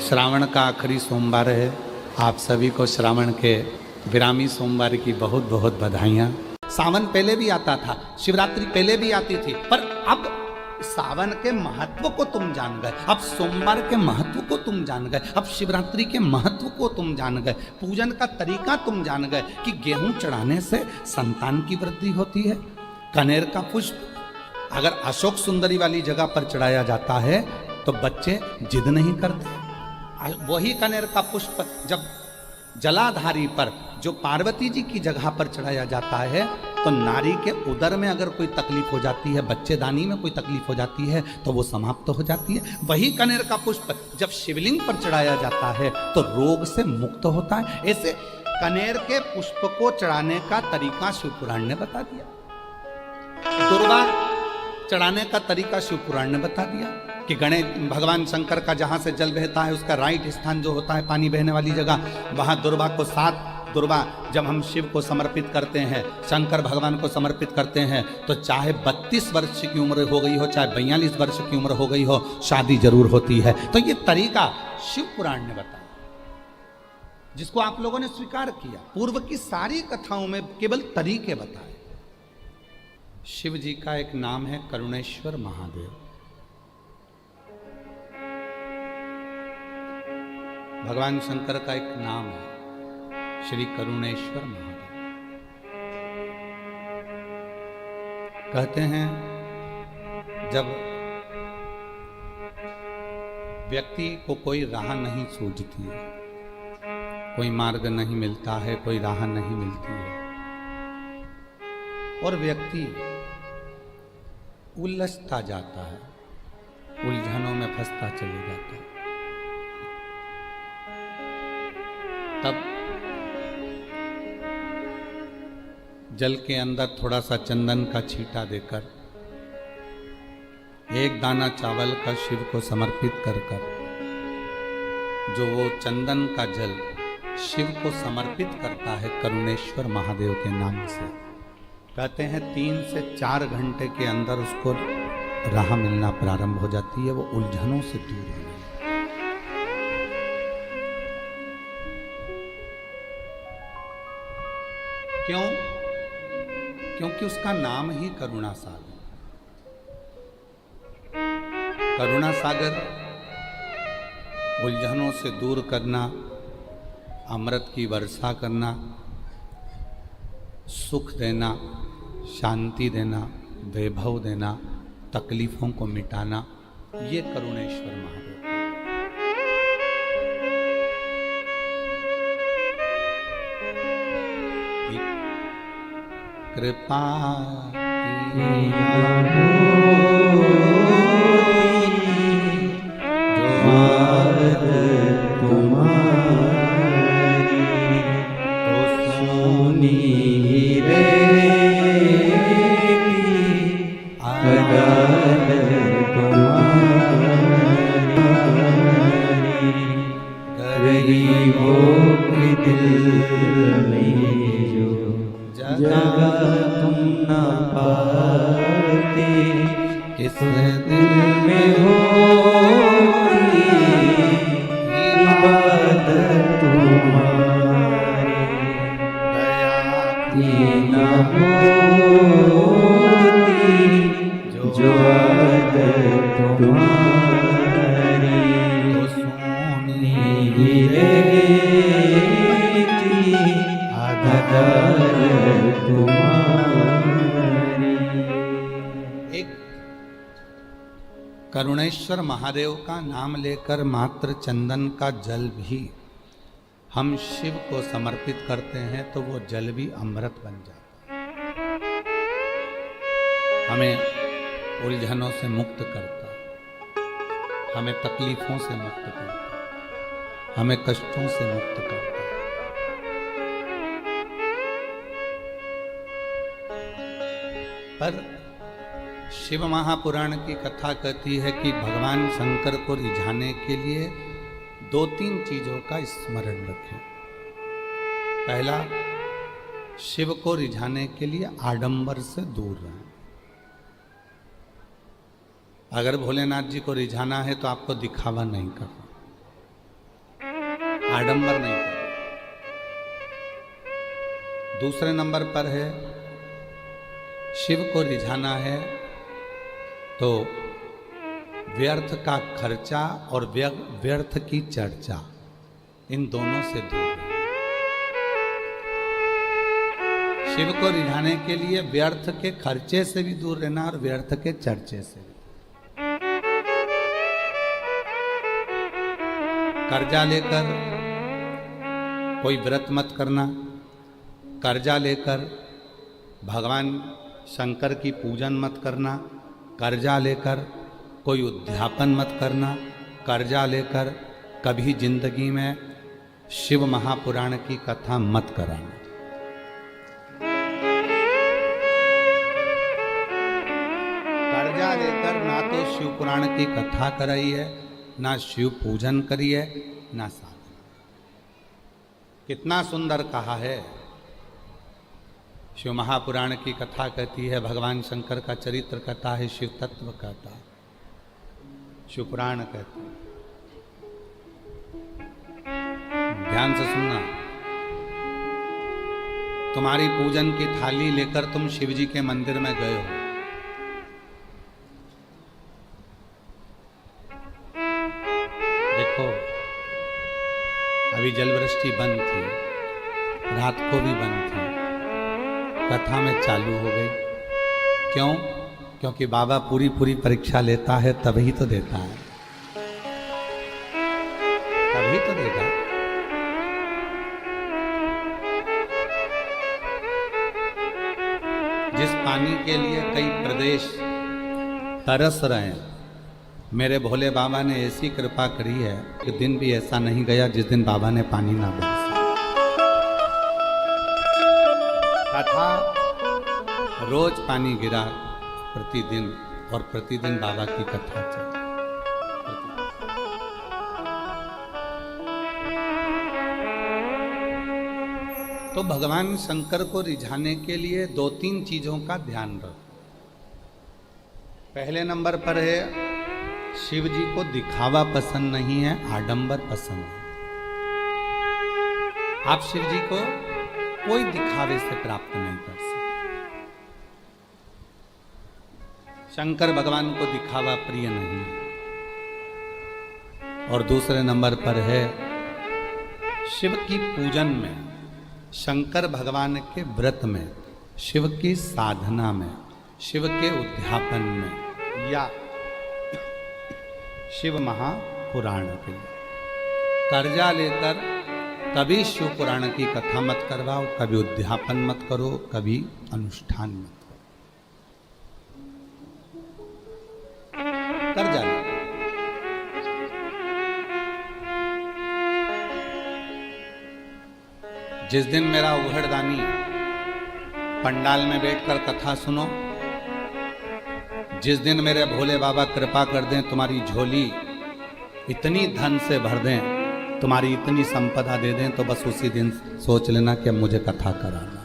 श्रावण का आखिरी सोमवार है। आप सभी को श्रावण के विरामी सोमवार की बहुत बहुत बधाइयाँ। सावन पहले भी आता था, शिवरात्रि पहले भी आती थी, पर अब सावन के महत्व को तुम जान गए, अब सोमवार के महत्व को तुम जान गए, अब शिवरात्रि के महत्व को तुम जान गए, पूजन का तरीका तुम जान गए कि गेहूं चढ़ाने से संतान की वृद्धि होती है। कनेर का पुष्प अगर अशोक सुंदरी वाली जगह पर चढ़ाया जाता है तो बच्चे जिद नहीं करते। वही कनेर का पुष्प जब जलाधारी पर जो पार्वती जी की जगह पर चढ़ाया जाता है तो नारी के उदर में अगर कोई तकलीफ हो जाती है, बच्चेदानी में कोई तकलीफ हो जाती है तो वो समाप्त हो जाती है। वही कनेर का पुष्प जब शिवलिंग पर चढ़ाया जाता है तो रोग से मुक्त होता है। ऐसे कनेर के पुष्प को चढ़ाने का तरीका शिवपुराण ने बता दिया, दुर्वा चढ़ाने का तरीका शिवपुराण ने बता दिया कि गणेश भगवान शंकर का जहाँ से जल बहता है उसका राइट स्थान जो होता है पानी बहने वाली जगह, वहाँ दुर्वा को 7 दुर्वा जब हम शिव को समर्पित करते हैं, शंकर भगवान को समर्पित करते हैं, तो चाहे 32 वर्ष की उम्र हो गई हो, चाहे 42 वर्ष की उम्र हो गई हो, शादी जरूर होती है। तो ये तरीका शिव पुराण ने बताया, जिसको आप लोगों ने स्वीकार किया। पूर्व की सारी कथाओं में केवल तरीके बताए। शिव जी का एक नाम है करुणेश्वर महादेव। भगवान शंकर का एक नाम है श्री करुणेश्वर महादेव। कहते हैं जब व्यक्ति को कोई राह नहीं सूझती है, कोई मार्ग नहीं मिलता है, कोई राह नहीं मिलती है और व्यक्ति उलझता जाता है, उलझनों में फंसता चले जाता है, तब जल के अंदर थोड़ा सा चंदन का छींटा देकर, एक दाना चावल का शिव को समर्पित कर जो वो चंदन का जल शिव को समर्पित करता है करुणेश्वर महादेव के नाम से, कहते हैं 3 से 4 घंटे के अंदर उसको राह मिलना प्रारंभ हो जाती है, वो उलझनों से दूर होने। क्यों? क्योंकि उसका नाम ही करुणा सागर। करुणा सागर उलझनों से दूर करना, अमृत की वर्षा करना, सुख देना, शांति देना, वैभव देना, तकलीफों को मिटाना, ये करुणेश्वर महादेव। कृपा किस दिल में हो इबादत तुम्हारी, दया की न होती जो आदत तुम्हारी, तो सोनी रहती आदत तुम्हारी। एक करुणेश्वर महादेव का नाम लेकर मात्र चंदन का जल भी हम शिव को समर्पित करते हैं तो वो जल भी अमृत बन जाता है, हमें उलझनों से मुक्त करता है, हमें तकलीफों से मुक्त करता है, हमें कष्टों से मुक्त करता है। पर शिव महापुराण की कथा कहती है कि भगवान शंकर को रिझाने के लिए 2-3 चीजों का स्मरण रखें। पहला, शिव को रिझाने के लिए आडंबर से दूर रहें। अगर भोलेनाथ जी को रिझाना है तो आपको दिखावा नहीं करना, आडंबर नहीं करो। दूसरे नंबर पर है शिव को रिझाना है तो व्यर्थ का खर्चा और व्यर्थ की चर्चा, इन दोनों से दूर रहें। शिव को रिझाने के लिए व्यर्थ के खर्चे से भी दूर रहना और व्यर्थ के चर्चे से भी। कर्जा लेकर कोई व्रत मत करना, कर्जा लेकर भगवान शंकर की पूजन मत करना, कर्जा लेकर कोई उद्यापन मत करना, कर्जा लेकर कभी जिंदगी में शिव महापुराण की कथा मत कराना। कर्जा लेकर ना तो शिव पुराण की कथा कराई है, ना शिव पूजन करी है, ना साधना। कितना सुंदर कहा है। शिव महापुराण की कथा कहती है, भगवान शंकर का चरित्र कहता है, शिव तत्व कहता है, शिव पुराण कहता है। ध्यान से सुनना। तुम्हारी पूजन की थाली लेकर तुम शिव जी के मंदिर में गए हो, देखो अभी जलवृष्टि बंद थी, रात को भी बंद थी, कथा में चालू हो गई। क्यों? क्योंकि बाबा पूरी पूरी परीक्षा लेता है, तभी तो देता है, तभी तो देगा। जिस पानी के लिए कई प्रदेश तरस रहे हैं, मेरे भोले बाबा ने ऐसी कृपा करी है कि दिन भी ऐसा नहीं गया जिस दिन बाबा ने पानी ना बरसा। कथा रोज पानी गिरा प्रतिदिन, और प्रतिदिन बाबा की कथा चली। तो भगवान शंकर को रिझाने के लिए 2-3 चीजों का ध्यान रखो। पहले नंबर पर है, शिव जी को दिखावा पसंद नहीं है, आडंबर पसंद है। आप शिव जी को कोई दिखावे से प्राप्त नहीं कर सकते। शंकर भगवान को दिखावा प्रिय नहीं है। और दूसरे नंबर पर है, शिव की पूजन में, शंकर भगवान के व्रत में, शिव की साधना में, शिव के उद्यापन में, या शिव महापुराण के कर्जा लेकर कभी शिव पुराण की कथा मत करवाओ, कभी उद्यापन मत करो, कभी अनुष्ठान मत करो। कर्जा लेकर जिस दिन मेरा उघड़दानी पंडाल में बैठकर कथा सुनो, जिस दिन मेरे भोले बाबा कृपा कर दें, तुम्हारी झोली इतनी धन से भर दें, तुम्हारी इतनी संपदा दे दें, तो बस उसी दिन सोच लेना कि अब मुझे कथा कराना।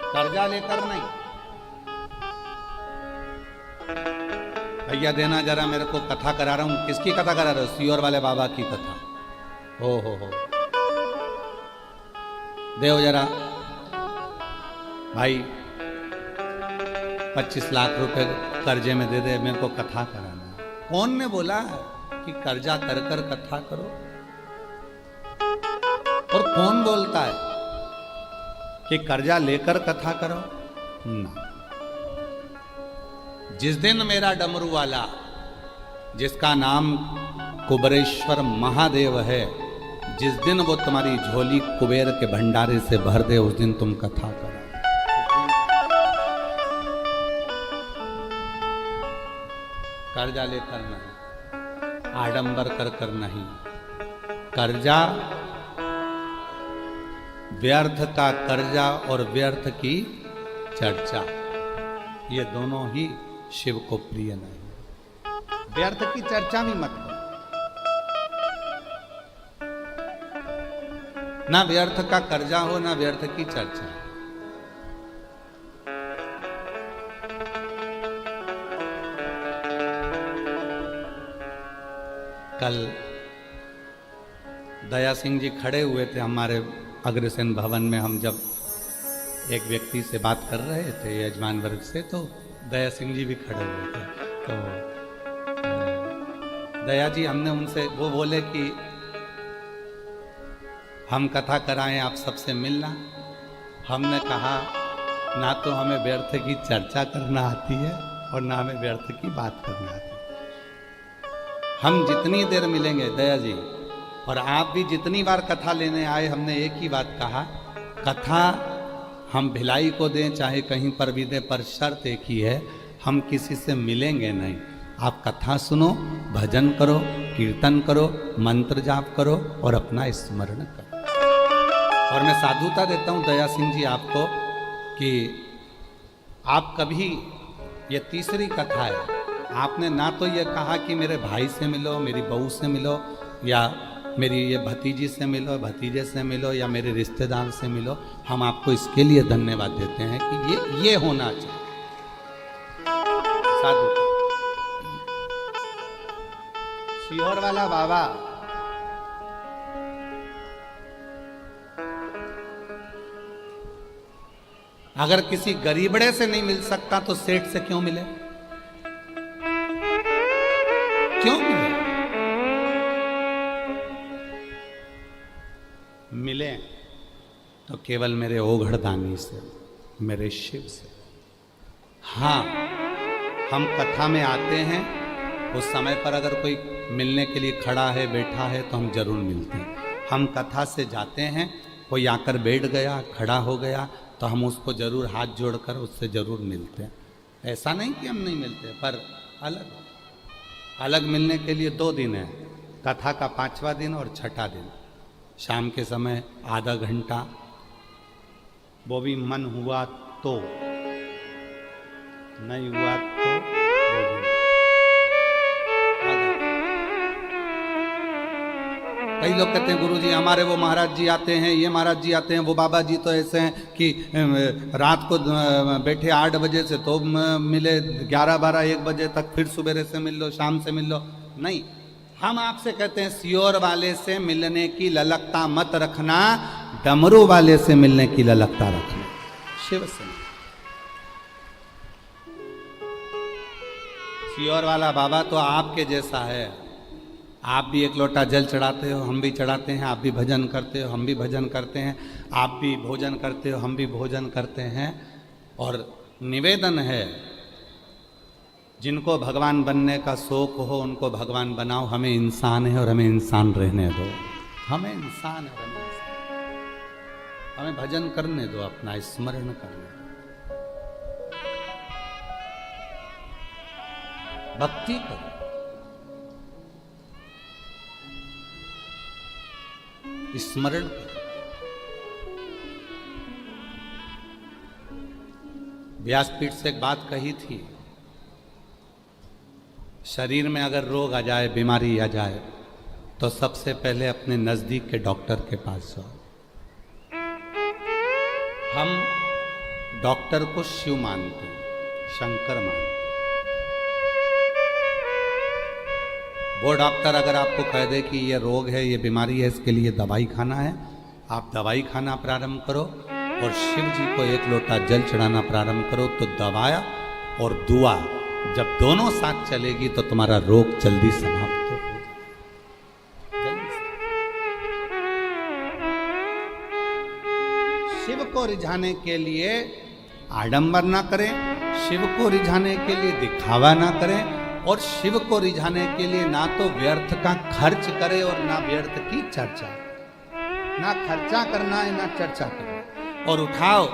कर्जा लेकर नहीं। भैया देना जरा, मेरे को कथा करा रहा हूं। किसकी कथा करा रहा हूं? सियोर वाले बाबा की कथा। हो देव जरा भाई, 25 लाख रुपए कर्जे में दे दे, मेरे को कथा कराना। कौन ने बोला कि कर्जा कर कर कथा करो? और कौन बोलता है कि कर्जा लेकर कथा करो? ना। जिस दिन मेरा डमरू वाला, जिसका नाम कुबेरेश्वर महादेव है, जिस दिन वो तुम्हारी झोली कुबेर के भंडारे से भर दे, उस दिन तुम कथा करो। कर्जा लेकर नहीं, आडंबर कर कर नहीं। कर्जा, व्यर्थ का कर्जा और व्यर्थ की चर्चा, ये दोनों ही शिव को प्रिय नहीं। व्यर्थ की चर्चा भी मत करो। ना व्यर्थ का कर्जा हो, ना व्यर्थ की चर्चा। कल दया सिंह जी खड़े हुए थे हमारे अग्रसेन भवन में। हम जब एक व्यक्ति से बात कर रहे थे यजमान वर्ग से, तो दया सिंह जी भी खड़े हुए थे। तो दया जी, हमने उनसे, वो बोले कि हम कथा कराएं, आप सबसे मिलना। हमने कहा ना तो हमें व्यर्थ की चर्चा करना आती है और ना हमें व्यर्थ की बात करना आती है। हम जितनी देर मिलेंगे दया जी, और आप भी जितनी बार कथा लेने आए, हमने एक ही बात कहा, कथा हम भिलाई को दें चाहे कहीं पर भी दें, पर शर्त एक ही है, हम किसी से मिलेंगे नहीं। आप कथा सुनो, भजन करो, कीर्तन करो, मंत्र जाप करो और अपना स्मरण करो। और मैं साधुता देता हूं दया सिंह जी आपको कि आप कभी, ये तीसरी कथा है, आपने ना तो ये कहा कि मेरे भाई से मिलो, मेरी बहू से मिलो, या मेरी ये भतीजी से मिलो, भतीजे से मिलो, या मेरे रिश्तेदार से मिलो। हम आपको इसके लिए धन्यवाद देते हैं कि ये होना चाहिए। साधु सीहोर वाला बाबा, अगर किसी गरीबड़े से नहीं मिल सकता तो सेठ से क्यों मिले? क्यों मिले? मिले तो केवल मेरे ओघड़दानी से, मेरे शिव से। हाँ, हम कथा में आते हैं, उस समय पर अगर कोई मिलने के लिए खड़ा है, बैठा है, तो हम जरूर मिलते हैं। हम कथा से जाते हैं, कोई आकर बैठ गया, खड़ा हो गया, तो हम उसको जरूर हाथ जोड़कर उससे जरूर मिलते हैं। ऐसा नहीं कि हम नहीं मिलते, पर अलग अलग मिलने के लिए 2 दिन है, कथा का 5वां दिन और 6ठा दिन। शाम के समय आधा घंटा, वो भी मन हुआ तो, नहीं हुआ तो वो भी। कई लोग कहते हैं गुरुजी हमारे वो महाराज जी आते हैं, ये महाराज जी आते हैं, वो बाबा जी तो ऐसे हैं कि रात को बैठे 8 बजे से तो मिले 11, 12, 1 बजे तक, फिर सुबह से मिल लो, शाम से मिल लो। नहीं, हम आपसे कहते हैं सीहोर वाले से मिलने की ललकता मत रखना, डमरू वाले से मिलने की ललकता रखना। शिव से। सीहोर वाला बाबा तो आपके जैसा है। आप भी 1 लोटा जल चढ़ाते हो, हम भी चढ़ाते हैं, आप भी भजन करते हो, हम भी भजन करते हैं, आप भी भोजन करते हो, हम भी भोजन करते हैं। और निवेदन है, जिनको भगवान बनने का शौक हो उनको भगवान बनाओ। हमें इंसान है और हमें इंसान रहने दो। हमें इंसान है, हमें भजन करने दो, अपना स्मरण करने दो, भक्ति करो। स्मरण करो। व्यासपीठ से एक बात कही थी, शरीर में अगर रोग आ जाए, बीमारी आ जाए, तो सबसे पहले अपने नजदीक के डॉक्टर के पास जाओ। हम डॉक्टर को शिव मानते हैं, शंकर मानते हैं। वो डॉक्टर अगर आपको कह दे कि ये रोग है, ये बीमारी है, इसके लिए दवाई खाना है, आप दवाई खाना प्रारंभ करो और शिव जी को 1 लोटा जल चढ़ाना प्रारंभ करो। तो दवाया और दुआ जब दोनों साथ चलेगी तो तुम्हारा रोग जल्दी समाप्त हो जाएगा। शिव को रिझाने के लिए आडंबर ना करें, शिव को रिझाने के लिए दिखावा ना करें, और शिव को रिझाने के लिए ना तो व्यर्थ का खर्च करे और ना व्यर्थ की चर्चा। ना खर्चा करना है ना चर्चा करना। और उठाओ,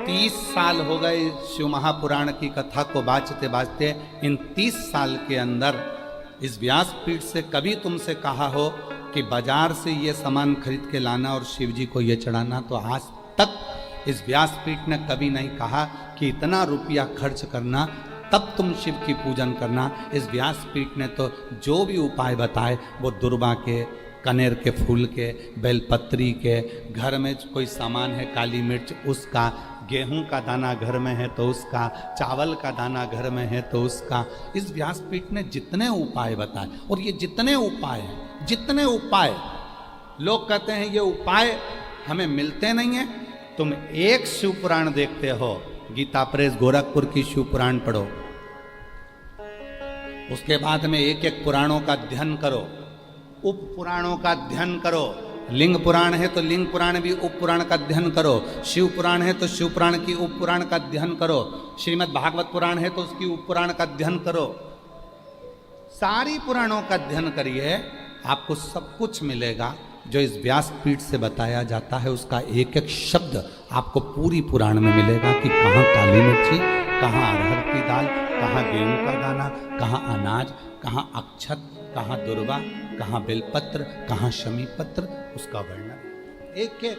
30 साल हो गए शिव महापुराण की कथा को बाँचते बाँचते। इन 30 साल के अंदर इस व्यासपीठ से कभी तुमसे कहा हो कि बाजार से ये सामान खरीद के लाना और शिव जी को ये चढ़ाना, तो आज तक इस व्यासपीठ ने कभी नहीं कहा कि इतना रुपया खर्च करना तब तुम शिव की पूजन करना। इस व्यासपीठ ने तो जो भी उपाय बताए वो दुर्वा के, कनेर के फूल के, बेलपत्री के, घर में कोई सामान है काली मिर्च उसका, गेहूं का दाना घर में है तो उसका, चावल का दाना घर में है तो उसका। इस व्यासपीठ ने जितने उपाय बताए, और ये जितने उपाय हैं, जितने उपाय लोग कहते हैं ये उपाय हमें मिलते नहीं है। तुम एक शिव पुराण देखते हो, गीता प्रेस गोरखपुर की शिव पुराण पढ़ो, उसके बाद में एक एक पुराणों का अध्ययन करो, उप पुराणों का अध्ययन करो। लिंग पुराण है तो लिंग पुराण भी उप पुराण का अध्ययन करो, शिव पुराण है तो शिव पुराण की उप पुराण का अध्ययन करो, श्रीमद् भागवत पुराण है तो उसकी उप पुराण का अध्ययन करो। सारी पुराणों का अध्ययन करिए, आपको सब कुछ मिलेगा जो इस व्यासपीठ से बताया जाता है। उसका एक एक शब्द आपको पूरी पुराण में मिलेगा कि कहाँ काली मिर्ची, कहाँ अरहर की दाल, कहाँ गेहूं का दाना, कहाँ अनाज, कहाँ अक्षत, कहाँ दुर्वा, कहाँ बेलपत्र, कहाँ शमी पत्र, उसका वर्णन एक एक।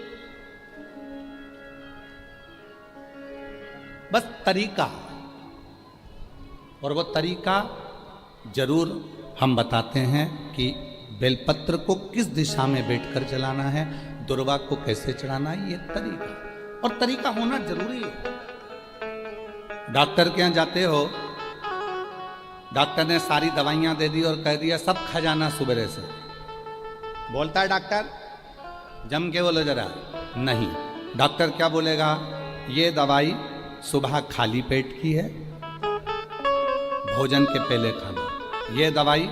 बस तरीका, और वो तरीका जरूर हम बताते हैं कि बेलपत्र को किस दिशा में बैठकर चलाना है, दुर्वा को कैसे चढ़ाना है, ये तरीका, और तरीका होना जरूरी है। डॉक्टर के यहाँ जाते हो, डॉक्टर ने सारी दवाइयां दे दी और कह दिया सब खा जाना सुबह से, बोलता है डॉक्टर जम के बोलो जरा, नहीं, डॉक्टर क्या बोलेगा, ये दवाई सुबह खाली पेट की है, भोजन के पहले खाना, ये दवाई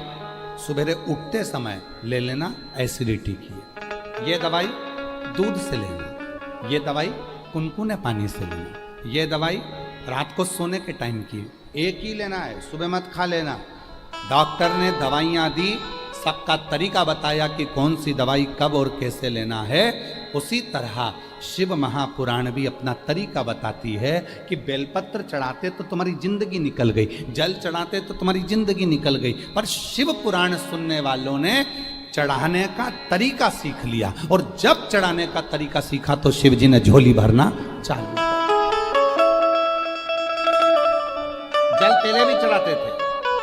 सुबह उठते समय ले लेना, एसिडिटी की है, ये दवाई दूध से लेना, ये दवाई कुनकुने पानी से लेना, ये दवाई रात को सोने के टाइम की, एक ही लेना है, सुबह मत खा लेना। डॉक्टर ने दवाइयाँ दी, सबका तरीका बताया कि कौन सी दवाई कब और कैसे लेना है। उसी तरह शिव महापुराण भी अपना तरीका बताती है कि बेलपत्र चढ़ाते तो तुम्हारी जिंदगी निकल गई, जल चढ़ाते तो तुम्हारी जिंदगी निकल गई, पर शिव पुराण सुनने वालों ने चढ़ाने का तरीका सीख लिया, और जब चढ़ाने का तरीका सीखा तो शिव जी ने झोली भरना चालू किया। जल पहले भी चढ़ाते थे,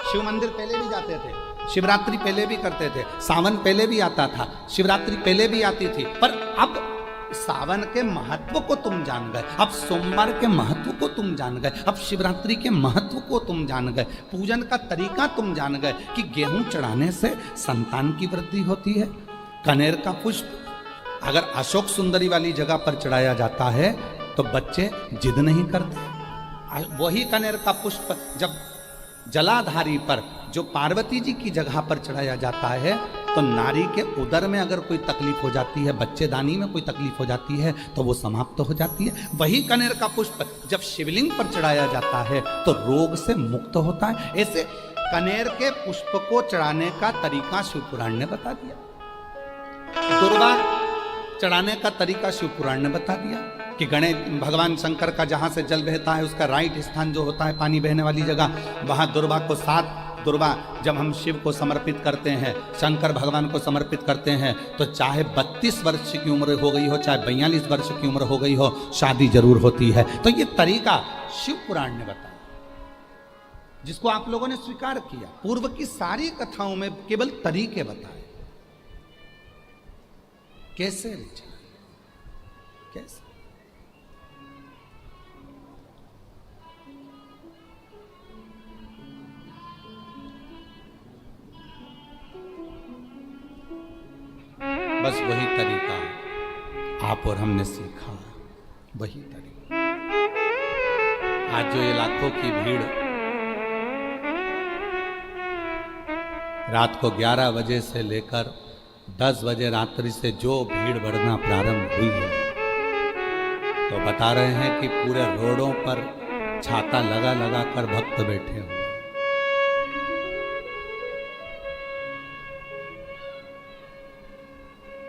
शिव मंदिर पहले भी जाते थे, शिवरात्रि पहले भी करते थे, सावन पहले भी आता था, शिवरात्रि पहले भी आती थी, पर अब सावन के महत्व को तुम जान गए, अब सोमवार के महत्व को तुम जान गए, अब शिवरात्रि के महत्व को तुम जान गए, पूजन का तरीका तुम जान गए कि गेहूं चढ़ाने से संतान की वृद्धि होती है। कनेर का पुष्प अगर अशोक सुंदरी वाली जगह पर चढ़ाया जाता है तो बच्चे जिद नहीं करते। वही कनेर का पुष्प जब जलाधारी पर, जो पार्वती जी की जगह पर चढ़ाया जाता है, तो नारी के उदर में अगर कोई तकलीफ हो जाती है, बच्चेदानी में कोई तकलीफ हो जाती है, तो वो समाप्त हो जाती है। वही कनेर का पुष्प जब शिवलिंग पर चढ़ाया जाता है तो रोग से मुक्त होता है। ऐसे कनेर के पुष्प को चढ़ाने का तरीका शिव पुराण ने बता दिया, दुर्वा चढ़ाने का तरीका शिव पुराण ने बता दिया कि गणेश भगवान शंकर का जहाँ से जल बहता है उसका राइट स्थान जो होता है पानी बहने वाली जगह, वहाँ दुर्वा को 7 दुर्वा जब हम शिव को समर्पित करते हैं, शंकर भगवान को समर्पित करते हैं, तो चाहे 32 वर्ष की उम्र हो गई हो, चाहे 42 वर्ष की उम्र हो गई हो, शादी जरूर होती है। तो ये तरीका शिव पुराण ने बताया, जिसको आप लोगों ने स्वीकार किया। पूर्व की सारी कथाओं में केवल तरीके बताए, कैसे रीचा, कैसे। बस वही तरीका आप और हमने सीखा, वही तरीका। आज जो ये लाखों की भीड़ रात को 11 बजे से लेकर 10 बजे रात्रि से जो भीड़ बढ़ना प्रारंभ हुई है, तो बता रहे हैं कि पूरे रोडों पर छाता लगा लगा कर भक्त बैठे हुए,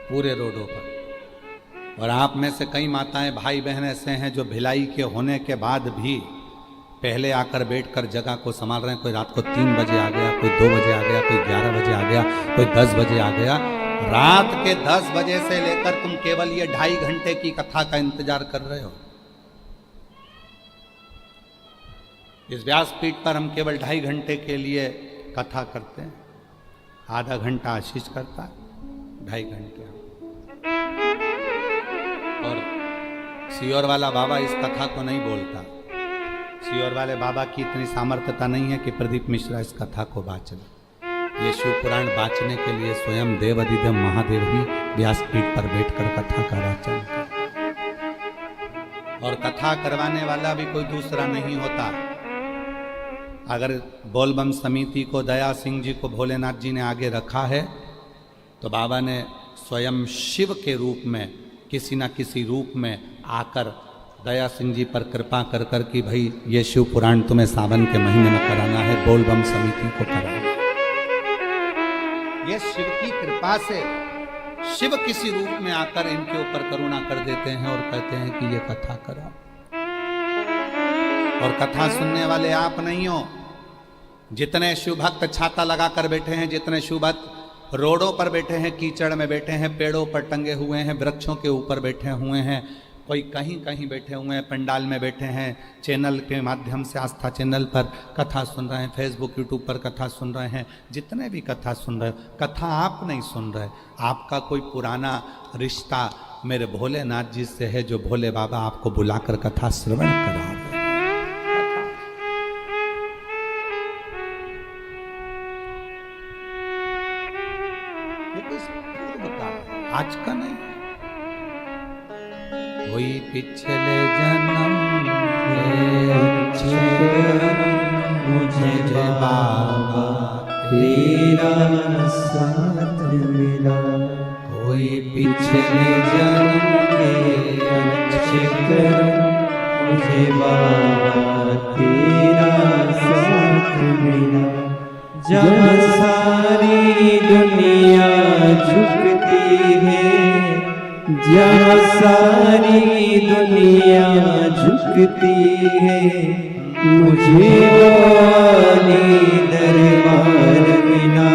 पूरे रोडों पर। और आप में से कई माताएं भाई बहन ऐसे हैं जो भिलाई के होने के बाद भी पहले आकर बैठकर जगह को संभाल रहे हैं। कोई रात को 3 बजे आ गया, कोई 2 बजे आ गया, कोई 11 बजे आ गया, कोई 10 बजे आ गया। रात के 10 बजे से लेकर तुम केवल ये 2.5 घंटे की कथा का इंतजार कर रहे हो। इस व्यासपीठ पर हम केवल 2.5 घंटे के लिए कथा करते हैं, आधा घंटा आशीष करता है, 2.5 घंटे। और सियोर वाला बाबा इस कथा को नहीं बोलता, सियोर वाले बाबा की इतनी सामर्थ्यता नहीं है कि प्रदीप मिश्रा इस कथा को वाचन। ये शिव पुराण बाँचने के लिए स्वयं देव अधिदेव महादेव ही व्यासपीठ पर बैठकर कथा का वाचन करते, और कथा करवाने वाला भी कोई दूसरा नहीं होता। अगर बोलबम समिति को दया सिंह जी को भोलेनाथ जी ने आगे रखा है, तो बाबा ने स्वयं शिव के रूप में किसी न किसी रूप में आकर दया सिंह जी पर कृपा कर कर कि भाई ये शिव पुराण तुम्हें सावन के महीने में कराना है, बोलबम समिति को कराना। ये शिव की कृपा से शिव किसी रूप में आकर इनके ऊपर करुणा कर देते हैं और कहते हैं कि ये कथा करा। और कथा सुनने वाले आप नहीं हो। जितने शिव भक्त छाता लगाकर बैठे हैं, जितने शिव भक्त रोडों पर बैठे हैं, कीचड़ में बैठे हैं, पेड़ों पर टंगे हुए हैं, वृक्षों के ऊपर बैठे हुए हैं, कोई कहीं कहीं बैठे हुए हैं, पंडाल में बैठे हैं, चैनल के माध्यम से आस्था चैनल पर कथा सुन रहे हैं, फेसबुक यूट्यूब पर कथा सुन रहे हैं, जितने भी कथा सुन रहे हो, कथा आप नहीं सुन रहे, आपका कोई पुराना रिश्ता मेरे भोलेनाथ जी से है, जो भोले बाबा आपको बुलाकर कथा श्रवण करा रहे हैं। आज का नहीं, कोई पिछले जन्म के मुझे बाबा तेरा साथ मिला, कोई पिछले जन्म के अच्छे कर्म मुझे बाबा तेरा साथ मिला। जब सारी दुनिया झुकती है, जब सारी दुनिया झुकती है, मुझे वाली दरबार मिला,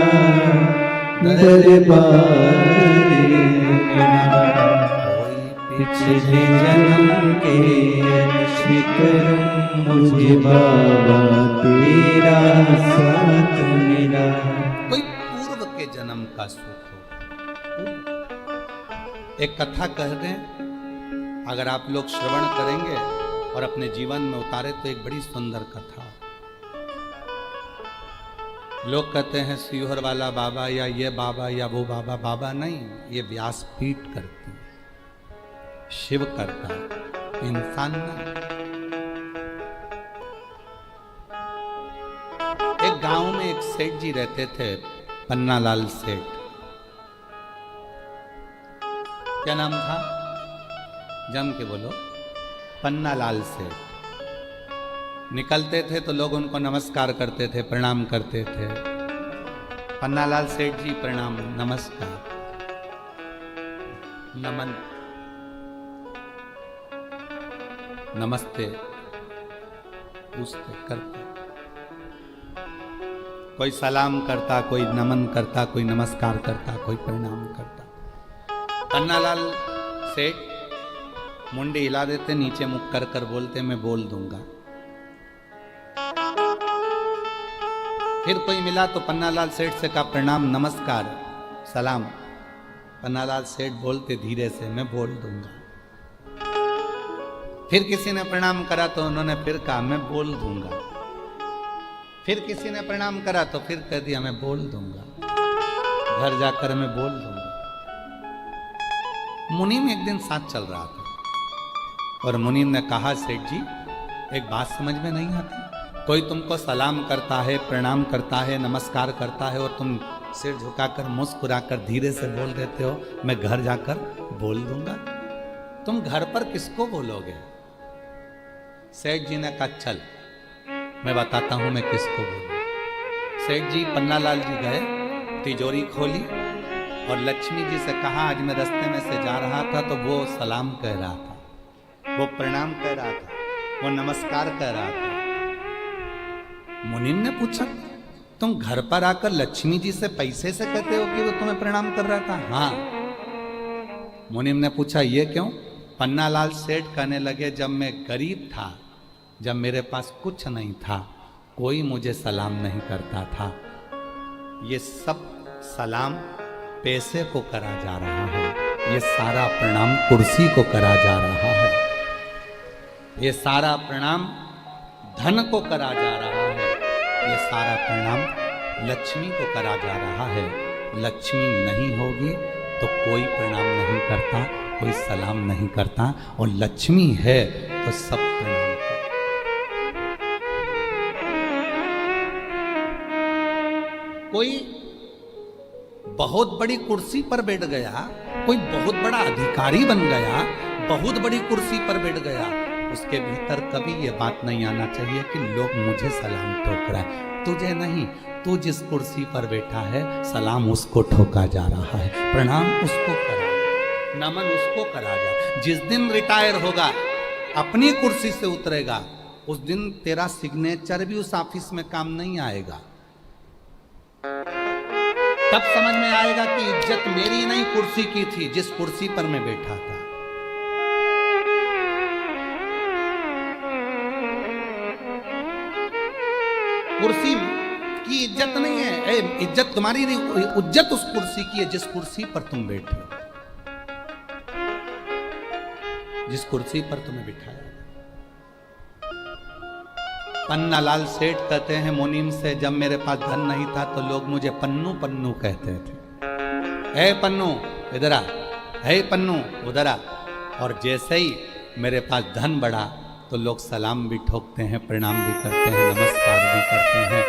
दरबार मिला। पिछले जन्म के अच्छे कर्म मुझे बाबा तेरा साथ मिला। कोई पूर्व के जन्म का सुख हो। एक कथा कह दें, अगर आप लोग श्रवण करेंगे और अपने जीवन में उतारे तो एक बड़ी सुंदर कथा। लोग कहते हैं सीहोर वाला बाबा या ये बाबा या वो बाबा, बाबा नहीं, ये व्यासपीठ करती है, शिव करता है, इंसान नहीं। एक गांव में एक सेठ जी रहते थे, पन्नालाल सेठ। क्या नाम था? जम के बोलो। पन्नालाल सेठ। निकलते थे तो लोग उनको नमस्कार करते थे, प्रणाम करते थे। पन्नालाल सेठ जी प्रणाम, नमस्कार, नमन, नमस्ते पूछते करते। कोई सलाम करता, कोई नमन करता, कोई नमस्कार करता, कोई प्रणाम करता। पन्नालाल सेठ मुंडी हिला देते, नीचे मुख कर कर बोलते मैं बोल दूंगा। फिर कोई मिला तो पन्नालाल सेठ से कहा प्रणाम, नमस्कार, सलाम। पन्नालाल सेठ बोलते धीरे से मैं बोल दूंगा। फिर किसी ने प्रणाम करा तो उन्होंने फिर कहा मैं बोल दूंगा। फिर किसी ने प्रणाम करा तो फिर कह दिया मैं बोल दूंगा, घर जाकर मैं बोल दूंगा। मुनीम एक दिन साथ चल रहा था और मुनीम ने कहा सेठ जी एक बात समझ में नहीं आती, कोई तुमको सलाम करता है, प्रणाम करता है, नमस्कार करता है और तुम सिर झुकाकर मुस्कुराकर धीरे से बोल देते हो मैं घर जाकर बोल दूंगा। तुम घर पर किसको बोलोगे? सेठ जी ने कहा चल मैं बताता हूं मैं किसको बोलूं। सेठ जी पन्नालाल जी गए, तिजोरी खोली और लक्ष्मी जी से कहा आज मैं रास्ते में से जा रहा था तो वो सलाम कह रहा था, वो प्रणाम कह रहा था, वो नमस्कार कह रहा था। मुनीम ने पूछा तुम घर पर आकर लक्ष्मी जी से पैसे से कहते हो कि वो तुम्हें प्रणाम कर रहा था? हाँ। मुनीम ने पूछा ये क्यों? पन्नालाल सेठ कहने लगे जब मैं गरीब था, जब मेरे पास कुछ नहीं था, कोई मुझे सलाम नहीं करता था, ये सब सलाम पैसे को करा जा रहा है, ये सारा प्रणाम कुर्सी को करा जा रहा है, ये सारा प्रणाम धन को करा जा रहा है, ये सारा प्रणाम लक्ष्मी को करा जा रहा है। लक्ष्मी नहीं होगी तो कोई प्रणाम नहीं करता, कोई सलाम नहीं करता, और लक्ष्मी है तो सब प्रणाम करता। कोई बहुत बड़ी कुर्सी पर बैठ गया, कोई बहुत बड़ा अधिकारी बन गया, बहुत बड़ी कुर्सी पर बैठ गया, उसके भीतर कभी ये बात नहीं आना चाहिए कि लोग मुझे सलाम ठोक रहा है। तुझे नहीं, तू जिस कुर्सी पर बैठा है सलाम उसको ठोका जा रहा है, प्रणाम उसको करा, नमन उसको करा जा। जिस दिन रिटायर होगा, अपनी कुर्सी से उतरेगा, उस दिन तेरा सिग्नेचर भी उस ऑफिस में काम नहीं आएगा। तब समझ में आएगा कि इज्जत मेरी नहीं कुर्सी की थी, जिस कुर्सी पर मैं बैठा था। कुर्सी की इज्जत नहीं है, इज्जत तुम्हारी नहीं, इज्जत उस कुर्सी की है जिस कुर्सी पर तुम बैठे हो, जिस कुर्सी पर तुम्हें बिठाया। पन्नालाल सेठ कहते हैं मुनीम से, जब मेरे पास धन नहीं था तो लोग मुझे पन्नू पन्नू कहते थे। ए पन्नू इधर आ, हे पन्नू उधर आ। और जैसे ही मेरे पास धन बढ़ा तो लोग सलाम भी ठोकते हैं, प्रणाम भी करते हैं, नमस्कार भी करते हैं।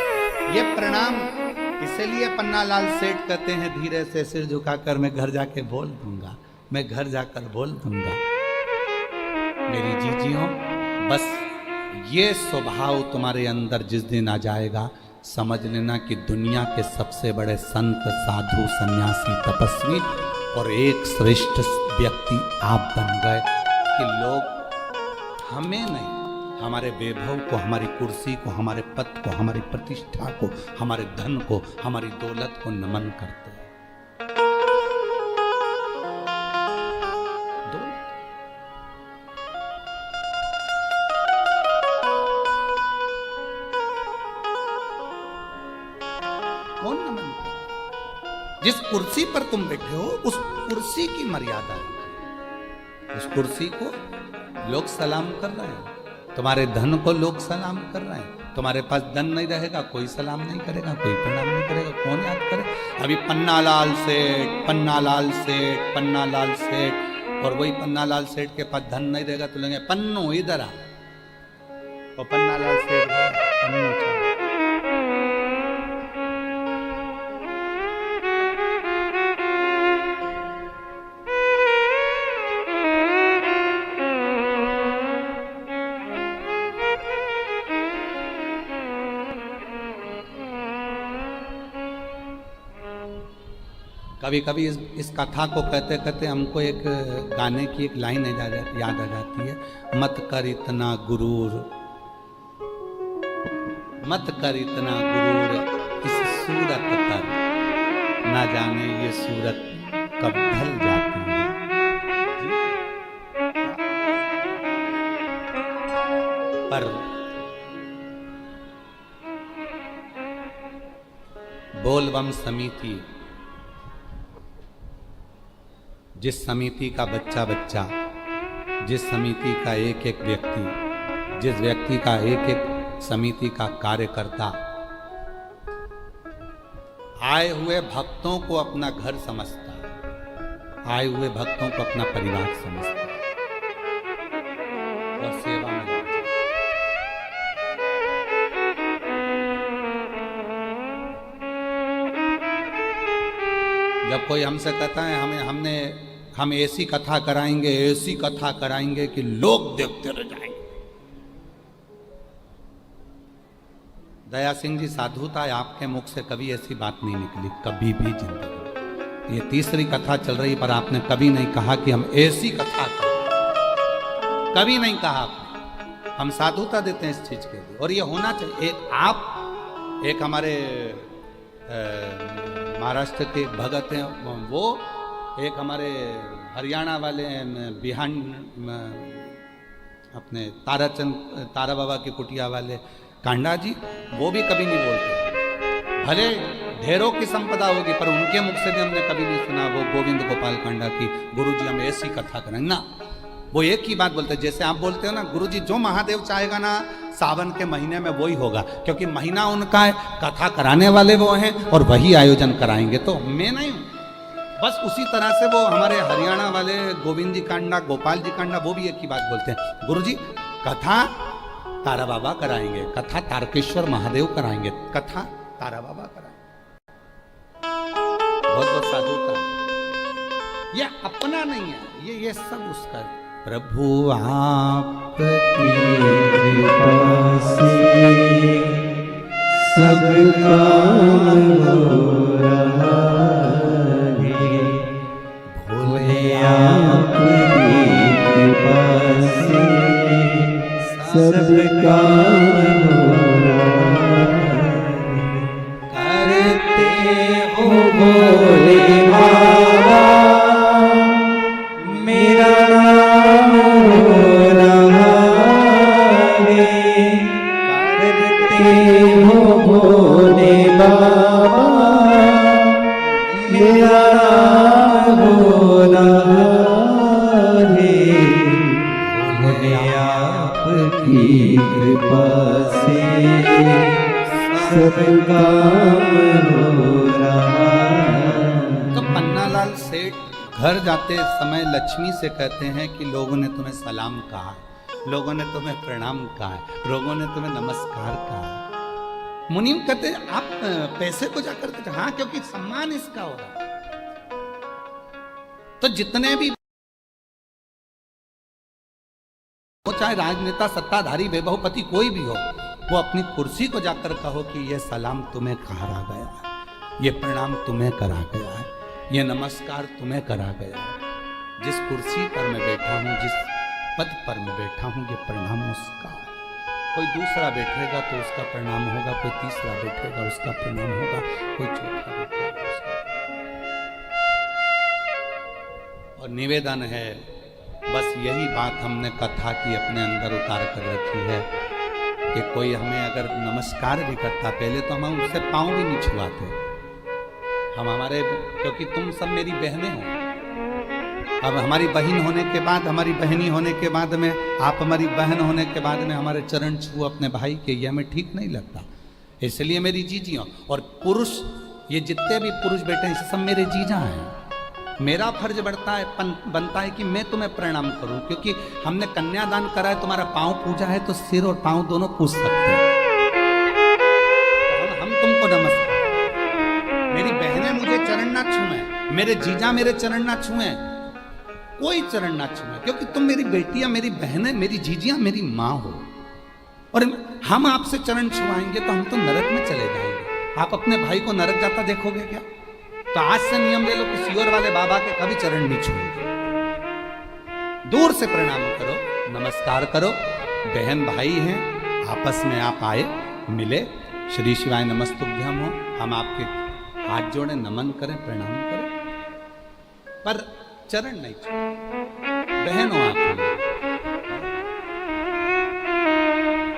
ये प्रणाम इसलिए पन्नालाल सेठ कहते हैं, धीरे से सिर झुकाकर मैं घर जाके बोल दूंगा, मैं घर जाकर बोल दूंगा। मेरी जीजियों, बस ये स्वभाव तुम्हारे अंदर जिस दिन आ जाएगा, समझ लेना कि दुनिया के सबसे बड़े संत, साधु, सन्यासी, तपस्वी और एक श्रेष्ठ व्यक्ति आप बन गए कि लोग हमें नहीं, हमारे वैभव को, हमारी कुर्सी को, हमारे पद को, हमारी प्रतिष्ठा को, हमारे धन को, हमारी दौलत को नमन करते हैं। कौन नमन करता? जिस कुर्सी पर तुम बैठे हो उस कुर्सी की मर्यादा है। उस कुर्सी को लोग सलाम कर रहे हैं, तुम्हारे धन को लोग सलाम कर रहे हैं। तुम्हारे पास धन नहीं रहेगा, कोई सलाम नहीं करेगा, कोई प्रणाम नहीं करेगा, कौन याद करे? अभी पन्नालाल सेठ, पन्नालाल सेठ, पन्नालाल सेठ, और वही पन्नालाल सेठ के पास धन नहीं रहेगा तो लेंगे पन्नू इधर आ, और पन्नालाल सेठ पन्नू चल। कभी कभी इस कथा को कहते कहते हमको एक गाने की एक लाइन याद आ जाती है, मत कर इतना गुरूर, मत कर इतना गुरूर इस सूरत पर, ना जाने ये सूरत कब ढल जाती है। पर बोलबम समिति, जिस समिति का बच्चा बच्चा, जिस समिति का एक एक व्यक्ति, जिस व्यक्ति का एक एक समिति का कार्यकर्ता आए हुए भक्तों को अपना घर समझता, आए हुए भक्तों को अपना परिवार समझता और सेवा में जब कोई हमसे कहता है हम ऐसी कथा कराएंगे, ऐसी कथा कराएंगे कि लोग देखते रह जाएंगे। दया सिंह जी साधु था, आपके मुख से कभी ऐसी बात नहीं निकली, कभी भी जिंदगी। ये तीसरी कथा चल रही, पर आपने कभी नहीं कहा कि हम ऐसी कथा करें, कभी नहीं कहा आपने। हम साधुता देते हैं इस चीज के लिए, और ये होना चाहिए। एक हमारे महाराष्ट्र के भगत हैं, वो एक हमारे हरियाणा वाले बिहान अपने तारा बाबा की कुटिया वाले कांडा जी, वो भी कभी नहीं बोलते। भले ढेरों की संपदा होगी, पर उनके मुख से भी हमने कभी नहीं सुना वो गोविंद गोपाल कांडा की गुरुजी हम ऐसी कथा करेंगे ना, वो एक ही बात बोलते हैं, जैसे आप बोलते हो ना गुरुजी जो महादेव चाहेगा ना सावन के महीने में वही होगा, क्योंकि महीना उनका है, कथा कराने वाले वो हैं और वही आयोजन कराएंगे, तो मैं नहीं हूं। बस उसी तरह से वो हमारे हरियाणा वाले गोविंद जी कांडा, गोपाल जी कांडा, वो भी एक ही बात बोलते हैं, गुरुजी कथा तारा बाबा कराएंगे, कथा तारकेश्वर महादेव कराएंगे, कथा तारा बाबा कराएंगे। बहुत बहुत साधु का ये अपना नहीं है, ये सब उसका। प्रभु आपकी कृपा से सब काम हो रहा है, भोले आपकी कृपा से सब काम हो रहा है, करते हो भोले बाबा मेरा नाम हो रहा है, करते हो भोले बाबा मेरा नाम हो रहा है, भोले आपकी कृपा से सब काम हो रहा है। तो पन्नालाल सेठ घर जाते समय लक्ष्मी से कहते हैं कि लोगों ने तुम्हें सलाम कहा, लोगों ने तुम्हें प्रणाम कहा, लोगों ने तुम्हें नमस्कार कहा। मुनीम कहते हैं आप पैसे को जाकर कहते, हाँ क्योंकि सम्मान इसका होगा। तो जितने भी वो चाहे राजनेता, सत्ताधारी, वैभवपति कोई भी हो, वो अपनी कुर्सी को जाकर कहो कि ये सलाम तुम्हें कहा गया है, ये प्रणाम तुम्हें करा गया है, ये नमस्कार तुम्हें करा गया है। जिस कुर्सी पर मैं बैठा हूँ, जिस पद पर मैं बैठा हूँ, ये प्रणाम उसका है। कोई दूसरा बैठेगा तो उसका प्रणाम होगा, कोई तीसरा बैठेगा उसका प्रणाम होगा, कोई चौथा बैठेगा उसका। और निवेदन है, बस यही बात हमने कथा की अपने अंदर उतार कर रखी है कि कोई हमें अगर नमस्कार भी करता, पहले तो हम उससे पाँव भी नहीं छुआते, हम हमारे, क्योंकि तुम सब मेरी बहनें हो। अब हमारी बहन होने के बाद, हमारी बहनी होने के बाद में, आप हमारी बहन होने के बाद में हमारे चरण छू अपने भाई के, ये हमें ठीक नहीं लगता। इसलिए मेरी जीजियों और पुरुष, ये जितने भी पुरुष बैठे हैं सब मेरे जीजा हैं। मेरा फर्ज बनता है कि मैं तुम्हें प्रणाम करूं, क्योंकि हमने कन्यादान करा है, तुम्हारा पांव पूजा है, तो सिर और पांव दोनों पूज सकते हैं। हम तुमको नमस्कार, मेरी बहनें मुझे चरण ना छुए, मेरे जीजा मेरे चरण ना छुए, कोई चरण ना छुए, क्योंकि तुम मेरी बेटियां, मेरी बहनें, मेरी जीजियां, मेरी माँ हो। और हम आपसे चरण छुआएंगे तो हम तो नरक में चले जाएंगे। आप अपने भाई को नरक जाता देखोगे क्या? तो आज से नियम ले लो कि सियोर वाले बाबा के कभी चरण नहीं छूएंगे। दूर से प्रणाम करो, नमस्कार करो, बहन भाई हैं, आपस में आप आए, मिले, श्री शिवाय नमस्तुभ्यम हो, हम आपके हाथ जोड़े, नमन करें, प्रणाम करें, पर चरण नहीं छूए। बहन हो आप,